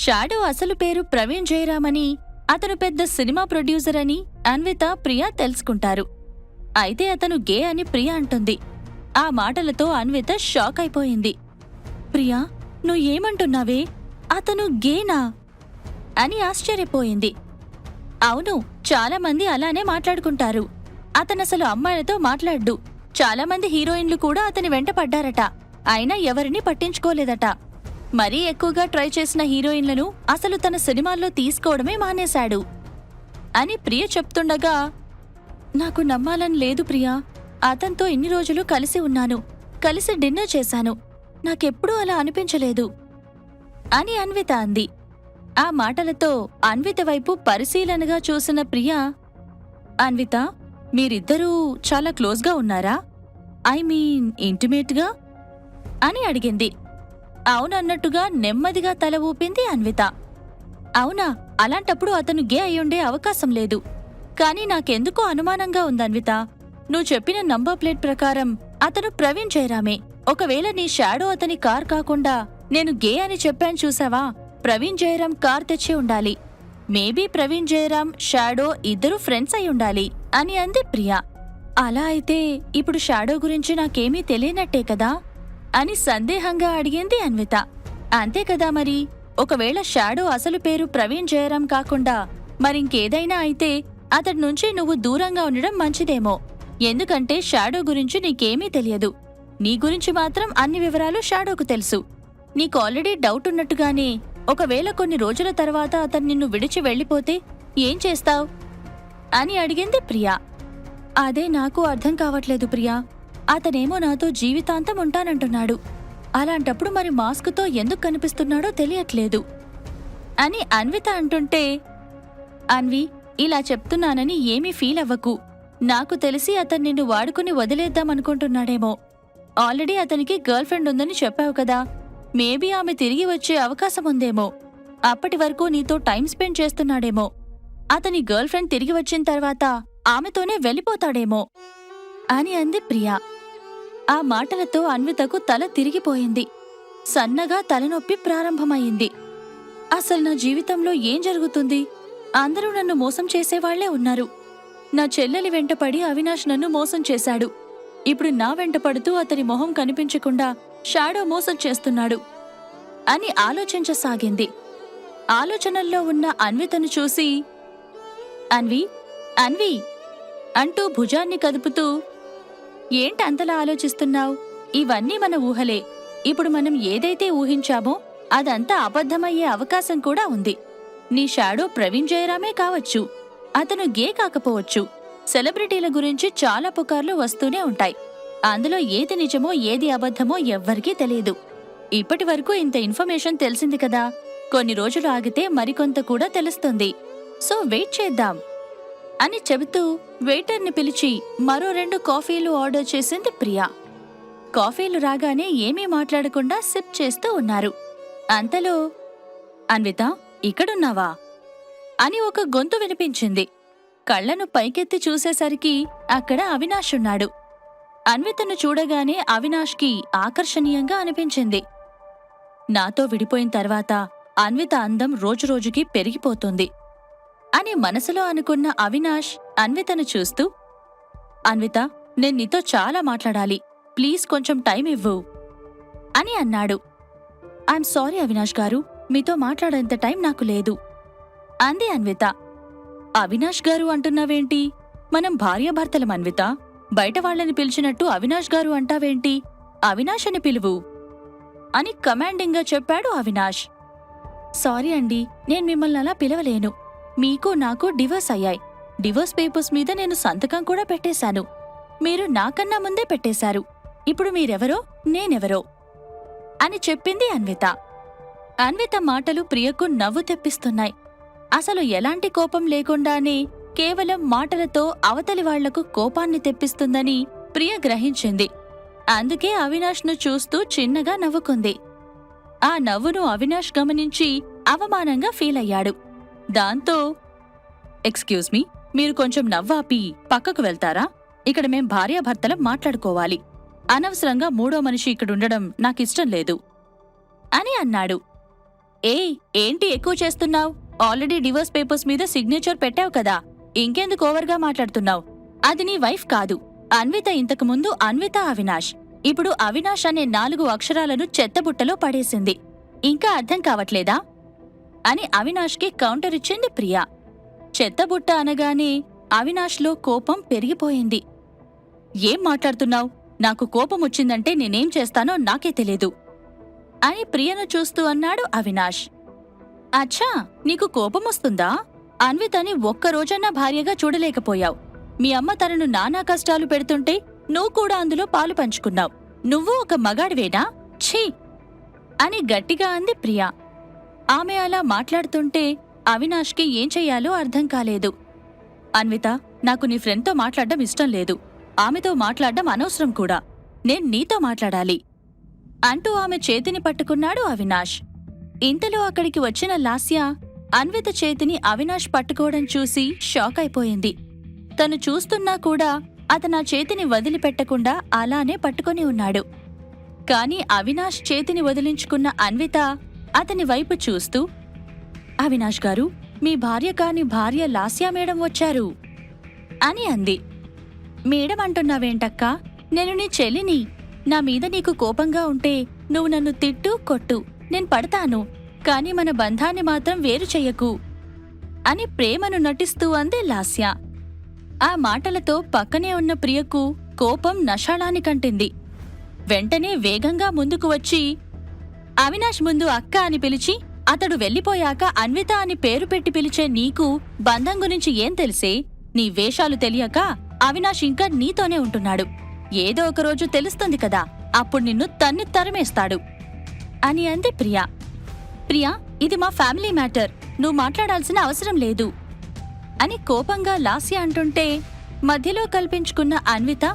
Shadow అసలు పేరు ప్రవీణ్ జయరామ్ అని, అతను పెద్ద సినిమా ప్రొడ్యూసర్ అని అన్విత, ప్రియా తెలుసుకుంటారు. అయితే అతను గే అని ప్రియా అంటుంది. ఆ మాటలతో అన్విత షాక్ అయిపోయింది. ప్రియా, నువ్వు ఏమంటున్నావే? అతను గేనా అని ఆశ్చర్యపోయింది. అవును, చాలామంది అలానే మాట్లాడుకుంటారు. అతనసలు అమ్మాయిలతో మాట్లాడ్డు. చాలామంది హీరోయిన్లు కూడా అతని వెంట పడ్డారట. అయినా ఎవరినీ పట్టించుకోలేదట. మరీ ఎక్కువగా ట్రై చేసిన హీరోయిన్లను అసలు తన సినిమాల్లో తీసుకోవడమే మానేశాడు అని ప్రియ చెప్తుండగా, నాకు నమ్మాలని లేదు ప్రియా. అతనితో ఇన్ని రోజులు కలిసి ఉన్నాను, కలిసి డిన్నర్ చేశాను. నాకెప్పుడూ అలా అనిపించలేదు అని అన్విత అంది. ఆ మాటలతో అన్విత వైపు పరిశీలనగా చూసిన ప్రియా, అన్విత, మీరిద్దరూ చాలా క్లోజ్గా ఉన్నారా? ఐ మీన్ ఇంటిమేట్గా అని అడిగింది. అవునన్నట్టుగా నెమ్మదిగా తల ఊపింది అన్విత. అవునా? అలాంటప్పుడు అతను గే అయ్యుండే అవకాశం లేదు. కానీ నాకెందుకో అనుమానంగా ఉందన్విత. నువ్వు చెప్పిన నంబర్ ప్లేట్ ప్రకారం అతను ప్రవీణ్ జయరామే. ఒకవేళ నీ షాడో అతని కార్ కాకుండా నేను గే అని చెప్పాను చూసావా, ప్రవీణ్ జయరాం కార్ తెచ్చి ఉండాలి. మేబీ ప్రవీణ్ జయరాం, షాడో ఇద్దరూ ఫ్రెండ్స్ అయి ఉండాలి అని అంది ప్రియా. అలా అయితే ఇప్పుడు షాడో గురించి నాకేమీ తెలియనట్టే కదా అని సందేహంగా అడిగింది అన్విత. అంతే కదా మరి. ఒకవేళ షాడో అసలు పేరు ప్రవీణ్ జయరాం కాకుండా మరింకేదైనా అయితే అతడి నుంచి నువ్వు దూరంగా ఉండడం మంచిదేమో. ఎందుకంటే షాడో గురించి నీకేమీ తెలియదు. నీ గురించి మాత్రం అన్ని వివరాలు షాడోకు తెలుసు. నీకు ఆల్రెడీ డౌట్ ఉన్నట్టుగానే ఒకవేళ కొన్ని రోజుల తర్వాత అతను నిన్ను విడిచి వెళ్ళిపోతే ఏం చేస్తావ్ అని అడిగింది ప్రియా. అదే నాకు అర్థం కావట్లేదు ప్రియా. అతనేమో నాతో జీవితాంతం ఉంటానంటున్నాడు. అలాంటప్పుడు మరి మాస్కుతో ఎందుకు కనిపిస్తున్నాడో తెలియట్లేదు అని అన్విత అంటుంటే, అన్వి, ఇలా చెప్తున్నానని ఏమీ ఫీల్ అవ్వకు. నాకు తెలిసి అతను నిన్ను వాడుకుని వదిలేద్దామనుకుంటున్నాడేమో. ఆల్రెడీ అతనికి గర్ల్ ఫ్రెండ్ ఉందని చెప్పావు కదా. మేబీ ఆమె తిరిగి వచ్చే అవకాశం ఉందేమో. అప్పటి వరకు నీతో టైం స్పెండ్ చేస్తున్నాడేమో. అతని గర్ల్ ఫ్రెండ్ తిరిగి వచ్చిన తర్వాత ఆమెతోనే వెళ్ళిపోతాడేమో అని అంది ప్రియా. ఆ మాటలతో అన్వితకు తల తిరిగిపోయింది. సన్నగా తలనొప్పి ప్రారంభమయ్యింది. అసలు నా జీవితంలో ఏం జరుగుతుంది? అందరూ నన్ను మోసం చేసేవాళ్లే ఉన్నారు. నా చెల్లెలి వెంటపడి అవినాష్ నన్ను మోసం చేశాడు. ఇప్పుడు నా వెంటపడుతూ అతని మొహం కనిపించకుండా షాడో మోసం చేస్తున్నాడు అని ఆలోచించసాగింది. ఆలోచనల్లో ఉన్న అన్వితను చూసి, అన్వి, అన్వి అంటూ భుజాన్ని కదుపుతూ, ఏంటంతలా ఆలోచిస్తున్నావ్? ఇవన్నీ మన ఊహలే. ఇప్పుడు మనం ఏదైతే ఊహించామో అదంతా అబద్ధమయ్యే అవకాశం కూడా ఉంది. నీ షాడో ప్రవీణ్ జయరామే కావచ్చు. అతను గే కాకపోవచ్చు. సెలబ్రిటీల గురించి చాలా పుకార్లు వస్తూనే ఉంటాయి. అందులో ఏది నిజమో ఏది అబద్ధమో ఎవ్వరికీ తెలియదు. ఇప్పటి వరకు ఇంత ఇన్ఫర్మేషన్ తెలిసింది కదా. కొన్ని రోజులు ఆగితే మరికొంత కూడా తెలుస్తుంది. సో వెయిట్ చేద్దాం అని చెబుతూ వెయిటర్ని పిలిచి మరో 2 కాఫీలు ఆర్డర్ చేసింది ప్రియా. కాఫీలు రాగానే ఏమీ మాట్లాడకుండా సిప్ చేస్తూ ఉన్నారు. అంతలో, అన్విత, ఇక్కడున్నావా అని ఒక గొంతు వినిపించింది. కళ్లను పైకెత్తి చూసేసరికి అక్కడ అవినాష్ ఉన్నాడు. అన్వితను చూడగానే అవినాష్కి ఆకర్షణీయంగా అనిపించింది. నాతో విడిపోయిన తర్వాత అన్విత అందం రోజురోజుకి పెరిగిపోతుంది అని మనసులో అనుకున్న అవినాష్ అన్వితను చూస్తూ, అన్విత, నేను నీతో చాలా మాట్లాడాలి. ప్లీజ్ కొంచెం టైం ఇవ్వు అని అన్నాడు. ఐఎమ్ సారీ అవినాష్ గారు, మీతో మాట్లాడేంత టైం నాకు లేదు అంది అన్విత. అవినాష్ గారు అంటున్నావేంటి? మనం భార్యాభర్తలం అన్విత. బయట వాళ్లని పిలిచినట్టు అవినాష్ గారు అంటావేంటి? అవినాష్ అని పిలువు అని కమాండింగ్గా చెప్పాడు అవినాష్. సారీ అండి, నేను మిమ్మల్ని అలా పిలవలేను. మీకు నాకు డివోర్స్ అయ్యాయి. డివోర్స్ పేపర్స్ మీద నేను సంతకం కూడా పెట్టేశాను. మీరు నాకన్నా ముందే పెట్టేశారు. ఇప్పుడు మీరెవరో నేనెవరో అని చెప్పింది అన్విత. అన్విత మాటలు ప్రియకు నవ్వు తెప్పిస్తున్నాయి. అసలు ఎలాంటి కోపం లేకుండానే కేవలం మాటలతో అవతలి వాళ్లకు కోపాన్ని తెప్పిస్తుందని ప్రియ గ్రహించింది. అందుకే అవినాష్ను చూస్తూ చిన్నగా నవ్వుకుంది. ఆ నవ్వును అవినాష్ గమనించి అవమానంగా ఫీలయ్యాడు. దాంతో, ఎక్స్క్యూజ్ మీ, మీరు కొంచెం నవ్వాపి పక్కకు వెళ్తారా? ఇక్కడ మేం భార్యాభర్తలం మాట్లాడుకోవాలి. అనవసరంగా మూడో మనిషి ఇక్కడుండడం నాకిష్టం లేదు అని అన్నాడు. ఏయ్, ఏంటి ఎక్కువ చేస్తున్నావ్? ఆల్రెడీ డివోర్స్ పేపర్స్ మీద సిగ్నేచర్ పెట్టావు కదా, ఇంకెందుకు ఓవర్గా మాట్లాడుతున్నావు? అది నీ వైఫ్ కాదు. అన్విత ఇంతకుముందు అన్విత అవినాష్. ఇప్పుడు అవినాష్ అనే 4 అక్షరాలను చెత్తబుట్టలో పడేసింది. ఇంకా అర్థం కావట్లేదా అని అవినాష్కి కౌంటర్ ఇచ్చింది ప్రియా. చెత్తబుట్ట అనగానే అవినాష్లో కోపం పెరిగిపోయింది. ఏం మాట్లాడుతున్నావ్? నాకు కోపం వచ్చిందంటే నేనేం చేస్తానో నాకే తెలీదు అని ప్రియను చూస్తూ అన్నాడు అవినాష్. అచ్చా, నీకు కోపమొస్తుందా? అన్వితని ఒక్కరోజన్నా భార్యగా చూడలేకపోయావు. మీ అమ్మ తనను నానా కష్టాలు పెడుతుంటే నువ్వు కూడా అందులో పాలు పంచుకున్నావు. నువ్వు ఒక మగాడివేనా? ఛీ అని గట్టిగా అంది ప్రియా. ఆమె అలా మాట్లాడుతుంటే అవినాష్కి ఏం చెయ్యాలో అర్థం కాలేదు. అన్విత, నాకు నీ ఫ్రెండ్తో మాట్లాడడం ఇష్టం లేదు. ఆమెతో మాట్లాడడం అనవసరం కూడా. నేను నీతో మాట్లాడాలి అంటూ ఆమె చేతిని పట్టుకున్నాడు అవినాష్. ఇంతలో అక్కడికి వచ్చిన లాస్య అన్విత చేతిని అవినాష్ పట్టుకోవడం చూసి షాక్ అయిపోయింది. తను చూస్తున్నా కూడా అతనా చేతిని వదిలిపెట్టకుండా అలానే పట్టుకొని ఉన్నాడు. కాని అవినాష్ చేతిని వదిలించుకున్న అన్విత అతని వైపు చూస్తూ, అవినాష్ గారు, మీ భార్య కాని భార్య లాస్యా మేడం వచ్చారు అని అంది. మేడం అంటున్నావేంటక్కా? నేను నీ చెల్లిని. నా మీద నీకు కోపంగా ఉంటే నువ్వు నన్ను తిట్టు, కొట్టు, నేను పడతాను. కాని మన బంధాన్ని మాత్రం వేరు చెయ్యకు అని ప్రేమను నటిస్తూ అంది లాస్య. ఆ మాటలతో పక్కనే ఉన్న ప్రియకు కోపం నషాళానికంటింది. వెంటనే వేగంగా ముందుకు వచ్చి అవినాష్ ముందు అక్క అని పిలిచి, అతడు వెళ్ళిపోయాక అన్విత అని పేరు పెట్టి పిలిచే నీకు బంధం గురించి ఏం తెలిసే? నీ వేషాలు తెలియక అవినాష్ ఇంకా నీతోనే ఉంటున్నాడు. ఏదో ఒకరోజు తెలుస్తుంది కదా, అప్పుడు నిన్ను తన్ని తరిమేస్తాడు అని అంది ప్రియా. ప్రియా, ఇది మా ఫ్యామిలీ మ్యాటర్, నువ్వు మాట్లాడాల్సిన అవసరం లేదు అని కోపంగా లాస్య అంటుంటే మధ్యలో కల్పించుకున్న అన్విత,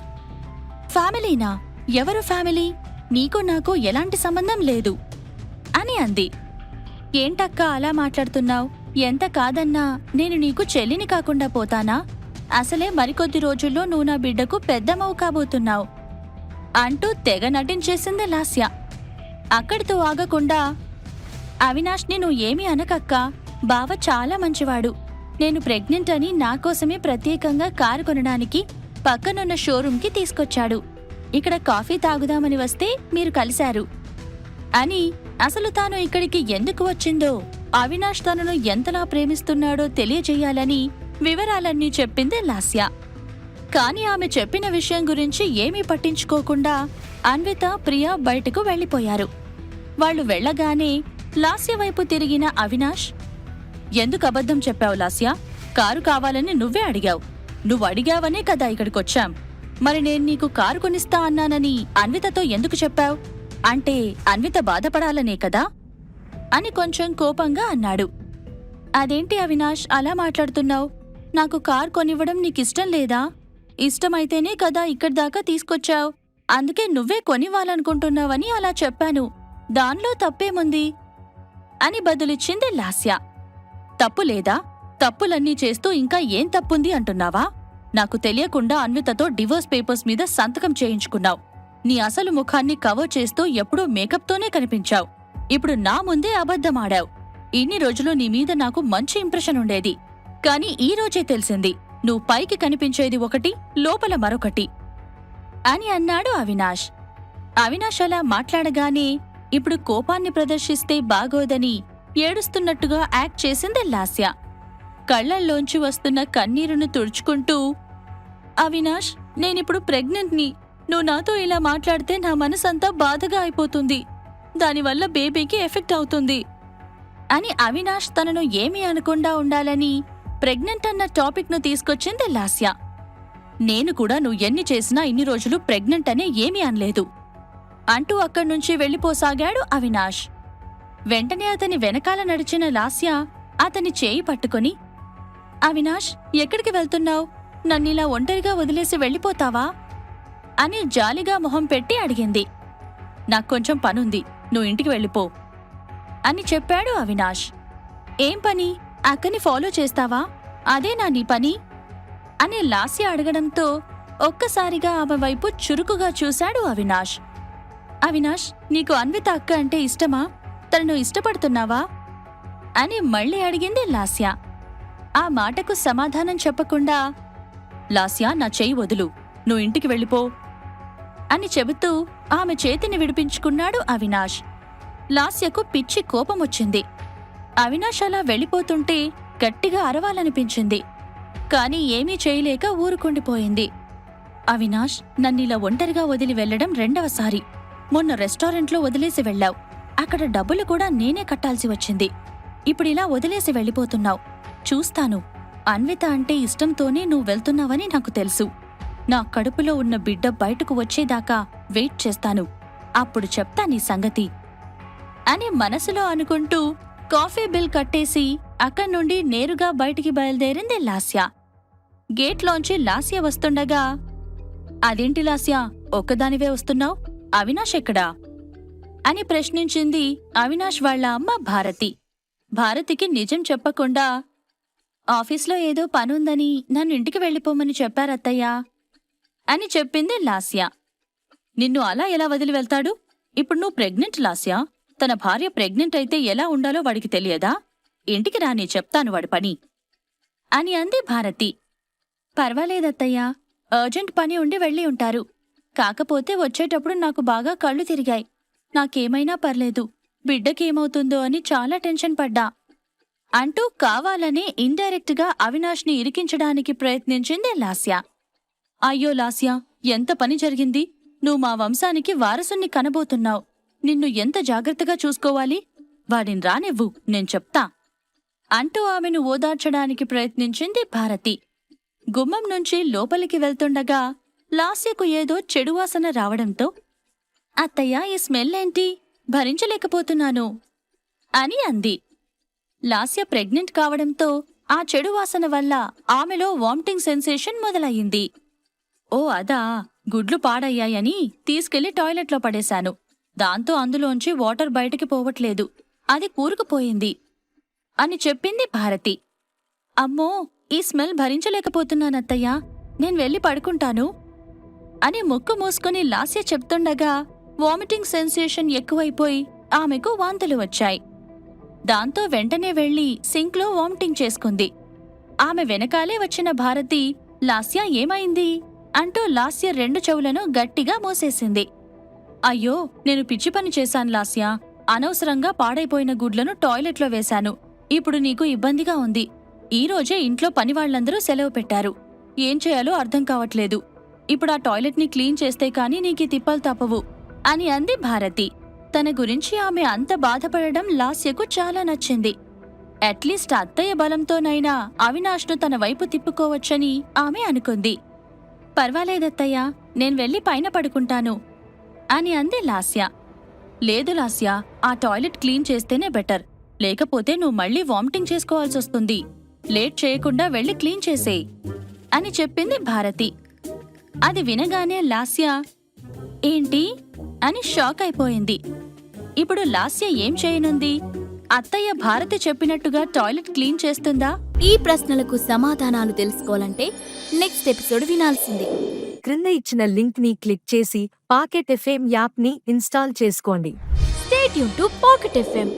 ఫ్యామిలీనా? ఎవరు ఫ్యామిలీ? నీకు నాకు ఎలాంటి సంబంధం లేదు అని అంది. ఏంటక్క అలా మాట్లాడుతున్నావు? ఎంత కాదన్నా నేను నీకు చెల్లిని కాకుండా పోతానా? అసలే మరికొద్ది రోజుల్లో నువ్వు నా బిడ్డకు పెద్దమ్మవు కాబోతున్నావు అంటూ తెగ నటించేసింది లాస్య. అక్కడితో ఆగకుండా, అవినాష్ని నువ్వు ఏమీ అనకక్క, బావ చాలా మంచివాడు. నేను ప్రెగ్నెంట్ అని నాకోసమే ప్రత్యేకంగా కారు కొనడానికి పక్కనున్న షోరూంకి తీసుకొచ్చాడు. ఇక్కడ కాఫీ తాగుదామని వస్తే మీరు కలిశారు అని, అసలు తాను ఇక్కడికి ఎందుకు వచ్చిందో, అవినాష్ తనను ఎంతలా ప్రేమిస్తున్నాడో తెలియజేయాలని వివరాలన్నీ చెప్పింది లాస్య. కాని ఆమె చెప్పిన విషయం గురించి ఏమీ పట్టించుకోకుండా అన్విత, ప్రియా బయటకు వెళ్లిపోయారు. వాళ్లు వెళ్లగానే లాస్య వైపు తిరిగిన అవినాష్, ఎందుకు అబద్ధం చెప్పావు లాస్య? కారు కావాలని నువ్వే అడిగావు. నువ్వు అడిగావనే కదా ఇక్కడికొచ్చాం. మరి నేను నీకు కారు కొనిస్తా అన్నానని అన్వితతో ఎందుకు చెప్పావు? అంటే అన్విత బాధపడాలనే కదా అని కొంచెం కోపంగా అన్నాడు. అదేంటి అవినాష్ అలా మాట్లాడుతున్నావు? నాకు కారు కొనివ్వడం నీకిష్టం లేదా? ఇష్టమైతేనే కదా ఇక్కడిదాకా తీసుకొచ్చావు. అందుకే నువ్వే కొనివ్వాలనుకుంటున్నావని అలా చెప్పాను. దానిలో తప్పేముంది అని బదులిచ్చింది లాస్య. తప్పులేదా? తప్పులన్నీ చేస్తూ ఇంకా ఏం తప్పుంది అంటున్నావా? నాకు తెలియకుండా అన్వితతో డివోర్స్ పేపర్స్ మీద సంతకం చేయించుకున్నావు. నీ అసలు ముఖాన్ని కవర్ చేస్తూ ఎప్పుడూ మేకప్తోనే కనిపించావు. ఇప్పుడు నా ముందే అబద్ధమాడావు. ఇన్ని రోజులు నీ మీద నాకు మంచి ఇంప్రెషన్ ఉండేది. కాని ఈ రోజే తెలిసింది, నువ్వు పైకి కనిపించేది ఒకటి, లోపల మరొకటి అని అన్నాడు అవినాష్. అవినాష్ అలా మాట్లాడగానే ఇప్పుడు కోపాన్ని ప్రదర్శిస్తే బాగోదని ఏడుస్తున్నట్టుగా యాక్ట్ చేసింది లాస్య. కళ్లల్లోంచి వస్తున్న కన్నీరును తుడుచుకుంటూ, అవినాష్, నేనిప్పుడు ప్రెగ్నెంట్ని. నువ్వు నాతో ఇలా మాట్లాడితే నా మనసంతా బాధగా అయిపోతుంది. దానివల్ల బేబీకి ఎఫెక్ట్ అవుతుంది అని అవినాష్ తనను ఏమీ అనకుండా ఉండాలని ప్రెగ్నెంట్ అన్న టాపిక్ను తీసుకొచ్చింది లాస్య. నేను కూడా నువ్వు ఎన్ని చేసినా ఇన్ని రోజులు ప్రెగ్నెంట్ అనే ఏమీ అనలేదు అంటూ అక్కడ్నుంచి వెళ్లిపోసాగాడు అవినాష్. వెంటనే అతని వెనకాల నడిచిన లాస్య అతని చేయి పట్టుకుని, అవినాష్, ఎక్కడికి వెళ్తున్నావు? నన్నిలా ఒంటరిగా వదిలేసి వెళ్ళిపోతావా అని జాలిగా మొహం పెట్టి అడిగింది. నాక్కొంచెం పనుంది, నువ్వు ఇంటికి వెళ్ళిపో అని చెప్పాడు అవినాష్. ఏం పని? అక్కని ఫాలో చేస్తావా? అదేనా నీ పని అని లాస్య అడగడంతో ఒక్కసారిగా ఆమె వైపు చురుకుగా చూశాడు అవినాష్. అవినాష్, నీకు అన్విత అక్క అంటే ఇష్టమా? తనను ఇష్టపడుతున్నావా అని మళ్ళీ అడిగింది లాస్య. ఆ మాటకు సమాధానం చెప్పకుండా, లాస్య, నా చెయ్యి వదులు, నువ్వు ఇంటికి వెళ్ళిపో అని చెబుతూ ఆమె చేతిని విడిపించుకున్నాడు అవినాష్. లాస్యకు పిచ్చి కోపమొచ్చింది. అవినాష్ అలా వెళ్ళిపోతుంటే గట్టిగా అరవాలనిపించింది. కాని ఏమీ చేయలేక ఊరుకుండిపోయింది. అవినాష్, నన్నిలా ఒంటరిగా వదిలి వెళ్లడం రెండవసారి. మొన్న రెస్టారెంట్లో వదిలేసి వెళ్ళావు. అక్కడ డబ్బులు కూడా నేనే కట్టాల్సి వచ్చింది. ఇప్పుడిలా వదిలేసి వెళ్ళిపోతున్నావు. చూస్తాను. అన్విత అంటే ఇష్టంతోనే నువ్వు వెళ్తున్నావని నాకు తెలుసు. నా కడుపులో ఉన్న బిడ్డ బయటకు వచ్చేదాకా వెయిట్ చేస్తాను. అప్పుడు చెప్తా నీ సంగతి అని మనసులో అనుకుంటూ కాఫీ బిల్ కట్టేసి అక్కడ్నుండి నేరుగా బయటికి బయలుదేరింది లాస్య. గేట్లోంచి లాస్య వస్తుండగా, అదేంటి లాస్య, ఒక్కదానివే వస్తున్నావ్? అవినాష్ ఎక్కడా అని ప్రశ్నించింది అవినాష్ వాళ్ల అమ్మ భారతి. భారతికి నిజం చెప్పకుండా, ఆఫీస్లో ఏదో పనుందని నన్ను ఇంటికి వెళ్ళిపోమని చెప్పారత్తయ్యా అని చెప్పింది లాస్య. నిన్ను అలా ఎలా వదిలి వెళ్తాడు? ఇప్పుడు నువ్వు ప్రెగ్నెంట్ లాస్య. తన భార్య ప్రెగ్నెంట్ అయితే ఎలా ఉండాలో వాడికి తెలియదా? ఇంటికి రాని, చెప్తాను వాడి పని అని అంది భారతి. పర్వాలేదత్తయ్యా, అర్జెంట్ పని ఉండి వెళ్ళి ఉంటారు. కాకపోతే వచ్చేటప్పుడు నాకు బాగా కళ్ళు తిరిగాయి. నాకేమైనా పర్లేదు, బిడ్డకేమవుతుందో అని చాలా టెన్షన్ పడ్డా అంటూ కావాలనే ఇండైరెక్ట్గా అవినాష్ని ఇరికించడానికి ప్రయత్నించింది లాస్య. అయ్యో లాస్య, ఎంత పని జరిగింది. నువ్వు మా వంశానికి వారసుని కనబోతున్నావు. నిన్ను ఎంత జాగ్రత్తగా చూసుకోవాలి. వాడిని రానివ్వు, నేను చెప్తా అంటూ ఆమెను ఓదార్చడానికి ప్రయత్నించింది భారతి. గుమ్మం నుంచి లోపలికి వెళ్తుండగా లాస్యకు ఏదో చెడువాసన రావడంతో, అత్తయ్య, ఈ స్మెల్ ఏంటి? భరించలేకపోతున్నాను అని అంది. లాస్య ప్రెగ్నెంట్ కావడంతో ఆ చెడువాసన వల్ల ఆమెలో వామిటింగ్ సెన్సేషన్ మొదలయ్యింది. ఓ అదా, గుడ్లు పాడయ్యాయని తీసుకెళ్లి టాయిలెట్లో పడేశాను. దాంతో అందులోంచి వాటర్ బయటికి పోవట్లేదు. అది కూరుకుపోయింది అని చెప్పింది భారతి. అమ్మో, ఈ స్మెల్ భరించలేకపోతున్నానత్తయ్యా, నేను వెళ్ళి పడుకుంటాను అని ముక్కు మూసుకుని లాస్య చెప్తుండగా వామిటింగ్ సెన్సేషన్ ఎక్కువైపోయి ఆమెకు వాంతులు వచ్చాయి. దాంతో వెంటనే వెళ్లి సింక్లో వామిటింగ్ చేసుకుంది. ఆమె వెనకాలే వచ్చిన భారతి, లాస్య ఏమైంది అంటూ లాస్య రెండు చెవులను గట్టిగా మూసేసింది. అయ్యో, నేను పిచ్చి పని చేశాను లాస్య. అనవసరంగా పాడైపోయిన గుడ్లను టాయిలెట్లో వేశాను. ఇప్పుడు నీకు ఇబ్బందిగా ఉంది. ఈరోజే ఇంట్లో పనివాళ్లందరూ సెలవు పెట్టారు. ఏం చేయాలో అర్థం కావట్లేదు. ఇప్పుడు ఆ టాయిలెట్ని క్లీన్ చేస్తే కాని నీకీ తిప్పలు తప్పవు అని అంది భారతి. తన గురించి ఆమె అంత బాధపడడం లాస్యకు చాలా నచ్చింది. అట్లీస్ట్ అత్తయ్య బలంతోనైనా అవినాష్ను తన వైపు తిప్పుకోవచ్చని ఆమె అనుకుంది. పర్వాలేదత్తయ్యా, నేను వెళ్ళి పైన పడుకుంటాను అని అంది లాస్య. లేదు లాస్య, ఆ టాయిలెట్ క్లీన్ చేస్తేనే బెటర్. లేకపోతే నువ్వు మళ్ళీ వామిటింగ్ చేసుకోవాల్సొస్తుంది. లేట్ చేయకుండా వెళ్ళి క్లీన్ చేసేయ్ అని చెప్పింది భారతి. అది వినగానే లాస్య ఏంటి అని షాక్ అయిపోయింది. ఇప్పుడు లాస్య ఏం చేయనుంది? అత్తయ్య భారతి చెప్పినట్టుగా టాయిలెట్ క్లీన్ చేస్తుందా? ఈ ప్రశ్నలకు సమాధానాలు తెలుసుకోవాలంటే నెక్స్ట్ ఎపిసోడ్ వినాల్సిందే. క్రింద ఇచ్చిన లింక్ ని క్లిక్ చేసి పాకెట్ ఎఫ్ఎం యాప్ ని ఇన్స్టాల్ చేసుకోండి. Stay tune to pocket FM.